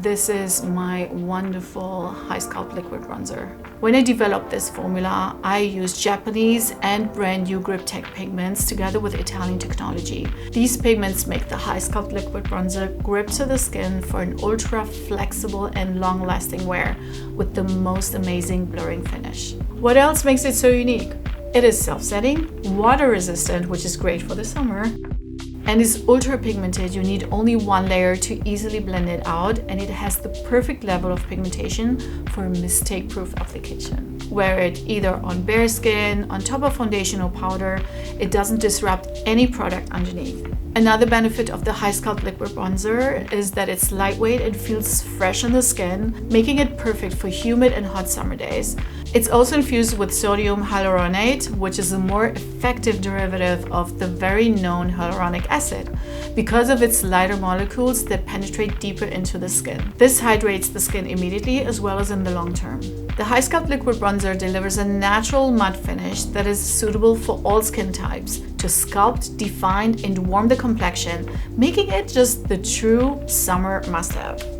this is my wonderful HY-SCULPT liquid bronzer. When I developed this formula, I used Japanese and brand new Grip Tech pigments together with Italian technology. These pigments make the HY-SCULPT liquid bronzer grip to the skin for an ultra flexible and long-lasting wear with the most amazing blurring finish. What else makes it so unique? It is self-setting, water-resistant, which is great for the summer, and is ultra pigmented. You need only one layer to easily blend it out, and it has the perfect level of pigmentation for a mistake-proof application. Wear it either on bare skin, on top of foundation or powder. It doesn't disrupt any product underneath. Another benefit of the HY-SCULPT liquid bronzer is that it's lightweight and feels fresh on the skin, making it perfect for humid and hot summer days. It's also infused with sodium hyaluronate, which is a more effective derivative of the very known hyaluronic acid because of its lighter molecules that penetrate deeper into the skin. This hydrates the skin immediately as well as in the long term. The HY-SCULPT liquid bronzer delivers a natural matte finish that is suitable for all skin types to sculpt, define, and warm the complexion, making it just the true summer must-have.